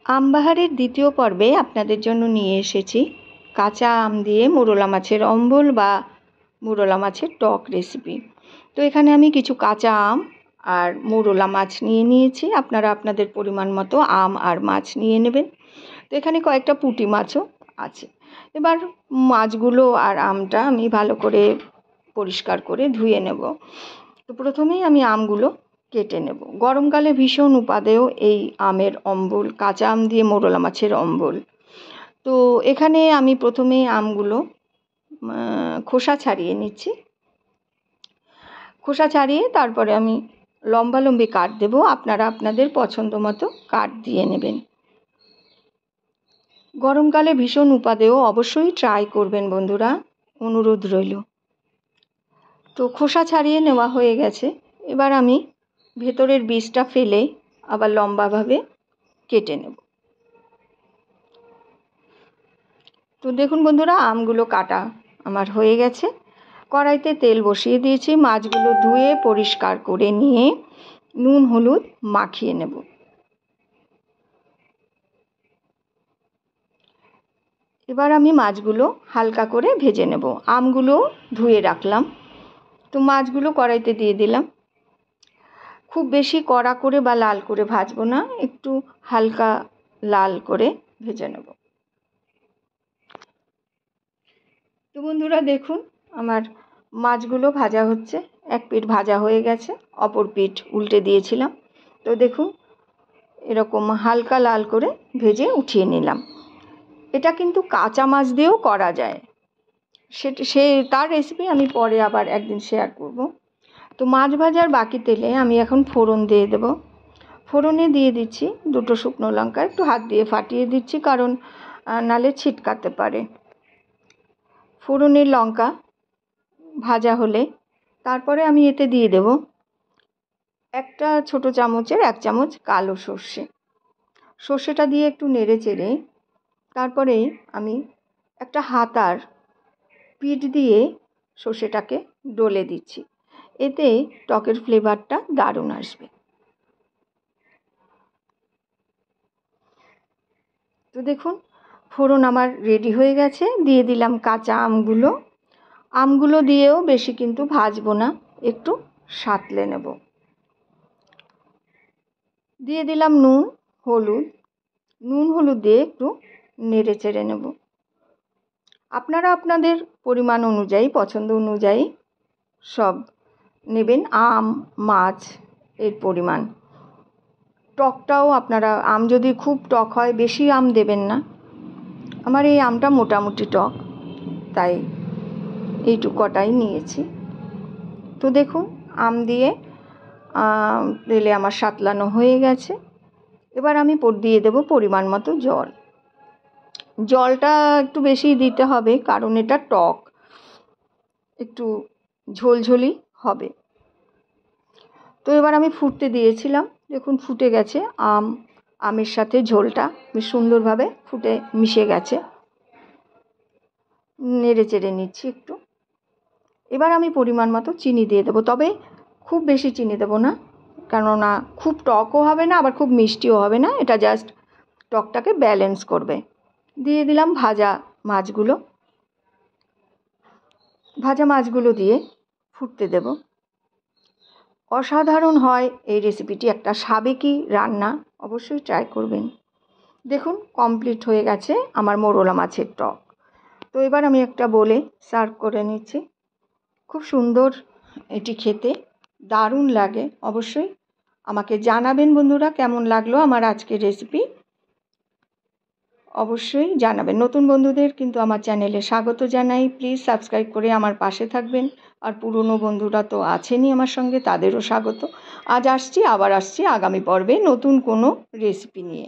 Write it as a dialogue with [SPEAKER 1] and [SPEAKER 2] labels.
[SPEAKER 1] আমবাহারের দ্বিতীয় পর্বে আপনাদের জন্য নিয়ে এসেছি কাঁচা আম দিয়ে মোরলা মাছের অম্বল বা মোরলা মাছের টক রেসিপি। তো এখানে আমি কিছু কাঁচা আম আর মোরলা মাছ নিয়ে নিয়েছি। আপনারা আপনাদের পরিমাণ মতো আম আর মাছ নিয়ে নেবেন। তো এখানে কয়েকটা পুঁটি মাছও আছে। এবার মাছগুলো আর আমটা আমি ভালো করে পরিষ্কার করে ধুয়ে নেব। তো প্রথমেই আমি আমগুলো কেটে নেব। গরমকালে ভীষণ উপাদেয় এই আমের অম্বল, কাঁচা আম দিয়ে মোরলা মাছের অম্বল। তো এখানে আমি প্রথমে আমগুলো খোসা ছাড়িয়ে নিচ্ছি। খোসা ছাড়িয়ে তারপরে আমি লম্বালম্বি কাট দেব। আপনারা আপনাদের পছন্দ মতো কাট দিয়ে নেবেন। গরমকালে ভীষণ উপাদেয়, অবশ্যই ট্রাই করবেন বন্ধুরা, অনুরোধ রইল। তো খোসা ছাড়িয়ে নেওয়া হয়ে গেছে। এবার আমি ভেতরের বীজটা ফেলে আবার লম্বাভাবে কেটে নেব। তো দেখুন বন্ধুরা, আমগুলো কাটা আমার হয়ে গেছে। কড়াইতে তেল বসিয়ে দিয়েছি। মাছগুলো ধুয়ে পরিষ্কার করে নিয়ে নুন হলুদ মাখিয়ে নেব। এবার আমি মাছগুলো হালকা করে ভেজে নেব। আমগুলো ধুয়ে রাখলাম। তো মাছগুলো কড়াইতে দিয়ে দিলাম। খুব বেশি কড়া করে বা লাল করে ভাজবো না, একটু হালকা লাল করে ভেজে নেব। তো বন্ধুরা দেখুন, আমার মাছগুলো ভাজা হচ্ছে। এক পিঠ ভাজা হয়ে গেছে, অপর পিঠ উল্টে দিয়েছিলাম। তো দেখুন, এরকম হালকা লাল করে ভেজে উঠিয়ে নিলাম। এটা কিন্তু কাঁচা মাছ দিয়েও করা যায়। তার রেসিপি আমি পরে আবার একদিন শেয়ার করব। তো মাছ ভাজার বাকি তেলে আমি এখন ফোড়ন দিয়ে দেব। ফোড়নে দিয়ে দিচ্ছি দুটো শুকনো লঙ্কা, একটু হাত দিয়ে ফাটিয়ে দিচ্ছি, কারণ নালে ছিটকাতে পারে। ফোড়নের লঙ্কা ভাজা হলে তারপরে আমি এতে দিয়ে দেব একটা ছোট চামচের 1 চামচ কালো সর্ষে। সর্ষেটা দিয়ে একটু নেড়ে চেড়ে তারপরে আমি একটা হাতার পিঠ দিয়ে সর্ষেটাকে ডলে দিচ্ছি। এতে টকের ফ্লেভারটা দারুণ আসবে। তো দেখুন, ফোড়ন আমার রেডি হয়ে গেছে। দিয়ে দিলাম কাঁচা আমগুলো। আমগুলো দিয়েও বেশি কিন্তু ভাজবো না, একটু সাঁতলে নেব। দিয়ে দিলাম নুন হলুদ দিয়ে একটু নেড়ে চেড়ে নেব। আপনারা আপনাদের পরিমাণ অনুযায়ী, পছন্দ অনুযায়ী সব নেবেন, আম মাছ এর পরিমাণ। টকটাও আপনারা, আম যদি খুব টক হয় বেশি আম দেবেন না। আমার এই আমটা মোটামুটি টক, তাই এইটুকু কটাই নিয়েছি। তো দেখুন, আম দিয়ে তেলে আমার সাতলানো হয়ে গেছে। এবার আমি দিয়ে দেব পরিমাণ মতো জল। জলটা একটু বেশি দিতে হবে, কারণ এটা টক, একটু ঝোলঝোলি হবে। তো এবার আমি ফুটতে দিয়েছিলাম, দেখুন ফুটে গেছে। আমের সাথে ঝোলটা বেশ সুন্দরভাবে ফুটে মিশে গেছে। নেড়ে চেড়ে নিচ্ছি একটু। এবার আমি পরিমাণ মতো চিনি দিয়ে দেবো, তবে খুব বেশি চিনি দেবো না, কেননা খুব টকও হবে না আবার খুব মিষ্টিও হবে না। এটা জাস্ট টকটাকে ব্যালেন্স করবে। দিয়ে দিলাম ভাজা মাছগুলো দিয়ে ফুটতে দেব। অসাধারণ হয় এই রেসিপিটি, একটা সাবেকি রান্না, অবশ্যই ট্রাই করবেন। দেখুন, কমপ্লিট হয়ে গেছে আমার মোরলা মাছের টক। তো এবার আমি একটা বলে সার্ভ করে নিচ্ছি। খুব সুন্দর এটি খেতে, দারুণ লাগে। অবশ্যই আমাকে জানাবেন বন্ধুরা কেমন লাগলো আমার আজকের রেসিপি, অবশ্যই জানাবেন। নতুন বন্ধুদের কিন্তু আমার চ্যানেলে স্বাগত জানাই। প্লিজ সাবস্ক্রাইব করে আমার পাশে থাকবেন। আর পুরনো বন্ধুরা তো আছেনই আমার সঙ্গে, তাদেরও স্বাগত। আবার আসছি আগামী পর্বে নতুন কোনো রেসিপি নিয়ে।